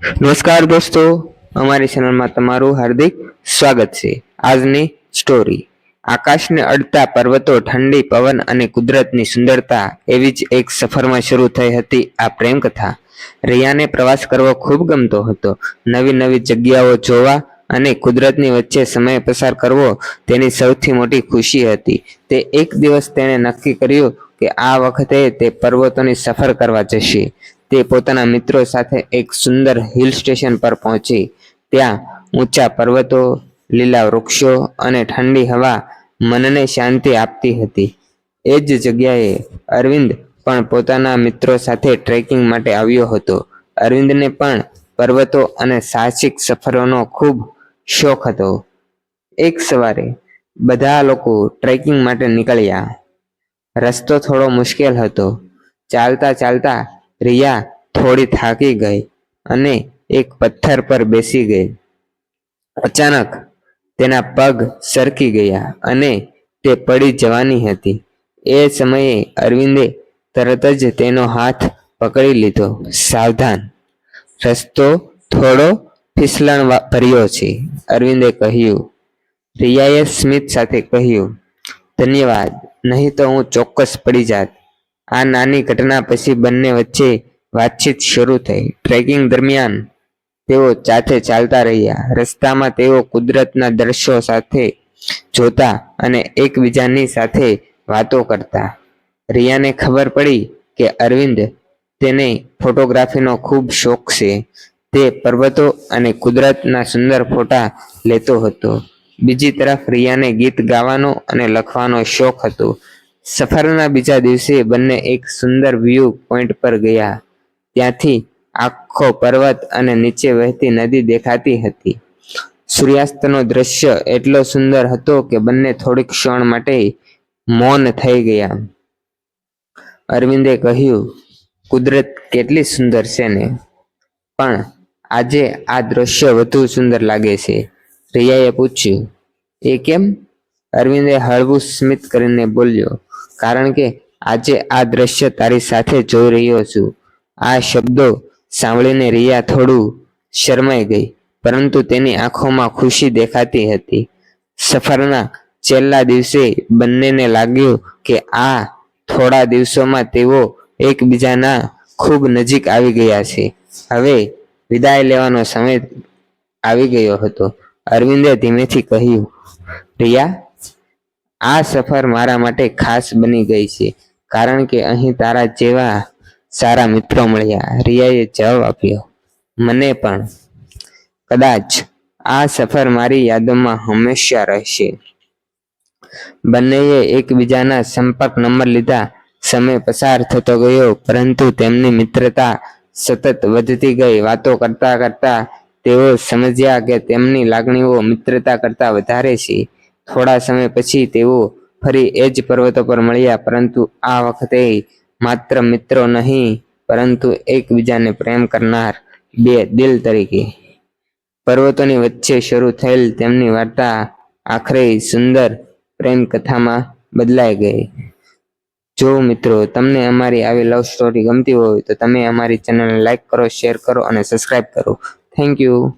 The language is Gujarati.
નમસ્કાર દોસ્તો, અમારી ચેનલમાં તમારું હાર્દિક સ્વાગત છે। આજની સ્ટોરી આકાશને અડતા પર્વતો, ઠંડી પવન અને કુદરતની સુંદરતા એવી જ એક સફરમાં શરૂ થઈ હતી આ પ્રેમ કથા। રિયાને પ્રવાસ કરવો ખૂબ ગમતો હતો। નવી નવી જગ્યાઓ જોવા અને કુદરતની વચ્ચે સમય પસાર કરવો તેની સૌથી મોટી ખુશી હતી। તે એક દિવસ તેણે નક્કી કર્યું કે આ વખતે તે પર્વતોની સફર કરવા જશે। તે પોતાના મિત્રો સાથે એક સુંદર હિલ સ્ટેશન પર પહોંચી। ત્યાં ઊંચા પર્વતો, લીલા વૃક્ષો અને ઠંડી હવા મનને શાંતિ આપતી હતી। એ જ જગ્યાએ અરવિંદ પણ પોતાના મિત્રો સાથે ટ્રેકિંગ માટે આવ્યો હતો। અરવિંદને પણ પર્વતો અને સાહસિક સફરોનો ખૂબ શોખ હતો। એક સવારે બધા લોકો ટ્રેકિંગ માટે નીકળ્યા। રસ્તો થોડો મુશ્કેલ હતો। ચાલતા ચાલતા રિયા થોડી થાકી ગઈ અને એક પથ્થર પર બેસી ગઈ। અચાનક તેના પગ સરકી ગયા અને તે પડી જવાની હતી। એ સમયે અરવિંદે તરત જ તેનો હાથ પકડી લીધો। સાવધાન, રસ્તો થોડો ફિસલણ ભર્યો છે, અરવિંદે કહ્યું। રિયાએ સ્મિત સાથે કહ્યું, ધન્યવાદ, નહીં તો હું ચોક્કસ પડી જાત। આ નાની ઘટના પછી બંને વચ્ચે વાતચીત શરૂ થઈ। ટ્રેકિંગ દરમિયાન તેઓ સાથે ચાલતા રહ્યા। રસ્તામાં તેઓ કુદરતના દ્રશ્યો સાથે જોતા અને એકબીજાની સાથે વાતો કરતા। રિયાને ખબર પડી કે અરવિંદ તેને ફોટોગ્રાફીનો ખૂબ શોખ છે। તે પર્વતો અને કુદરતના સુંદર ફોટા લેતો હતો। બીજી તરફ રિયાને ગીત ગાવાનો અને લખવાનો શોખ હતો। સફરના બીજા દિવસે બંને એક સુંદર વ્યૂ પોઈન્ટ પર ગયા। ત્યાંથી આખો પર્વત અને નીચે વહેતી નદી દેખાતી હતી। સૂર્યાસ્તનો દ્રશ્ય એટલો સુંદર હતો કે બંને થોડીક ક્ષણ માટે મૌન થઈ ગયા। અરવિંદે કહ્યું, કુદરત કેટલી સુંદર છે ને, પણ આજે આ દ્રશ્ય વધુ સુંદર લાગે છે। રિયાએ પૂછ્યું, એ કેમ? અરવિંદે હળવું સ્મિત કરીને બોલ્યો, કારણ કે આજે આ દ્રશ્ય તારી સાથે જોઈ રહ્યો છું। આ શબ્દો સાંભળીને રિયા થોડું શરમાઈ ગઈ, પરંતુ તેની આંખોમાં ખુશી દેખાતી હતી। સફરના છેલ્લા દિવસે બંનેને લાગ્યું કે આ થોડા દિવસોમાં તેઓ એકબીજાના ખૂબ નજીક આવી ગયા છે। હવે વિદાય લેવાનો સમય આવી ગયો હતો। અરવિંદે ધીમેથી કહ્યું, રિયા, આ સફર મારા માટે ખાસ બની ગઈ છે, કારણ કે અહીં તારા જેવા સારા મિત્રો મળ્યા। રિયાએ જવાબ આપ્યો, મને પણ। કદાચ આ સફર મારી યાદોમાં હંમેશા રહેશે। બંનેએ એકબીજાના સંપર્ક નંબર લીધા। સમય પસાર થતો ગયો, પરંતુ તેમની મિત્રતા સતત વધતી ગઈ। વાતો કરતા કરતા તેઓ સમજ્યા કે તેમની લાગણીઓ મિત્રતા કરતાં વધારે છે। થોડા સમય પછી તેઓ ફરી એ જ પર્વતો પર મળ્યા, પરંતુ આ વખતે માત્ર મિત્રો નહીં, પરંતુ એકબીજાને પ્રેમ કરનાર બે દિલ તરીકે। પર્વતોની વચ્ચે શરૂ થયેલ તેમની વાર્તા આખરે સુંદર પ્રેમ કથામાં બદલાઈ ગઈ। જો મિત્રો તમને અમારી આવી લવ સ્ટોરી ગમતી હોય તો તમે અમારી ચેનલને લાઈક કરો, શેર કરો અને સબસ્ક્રાઈબ કરો। Thank you.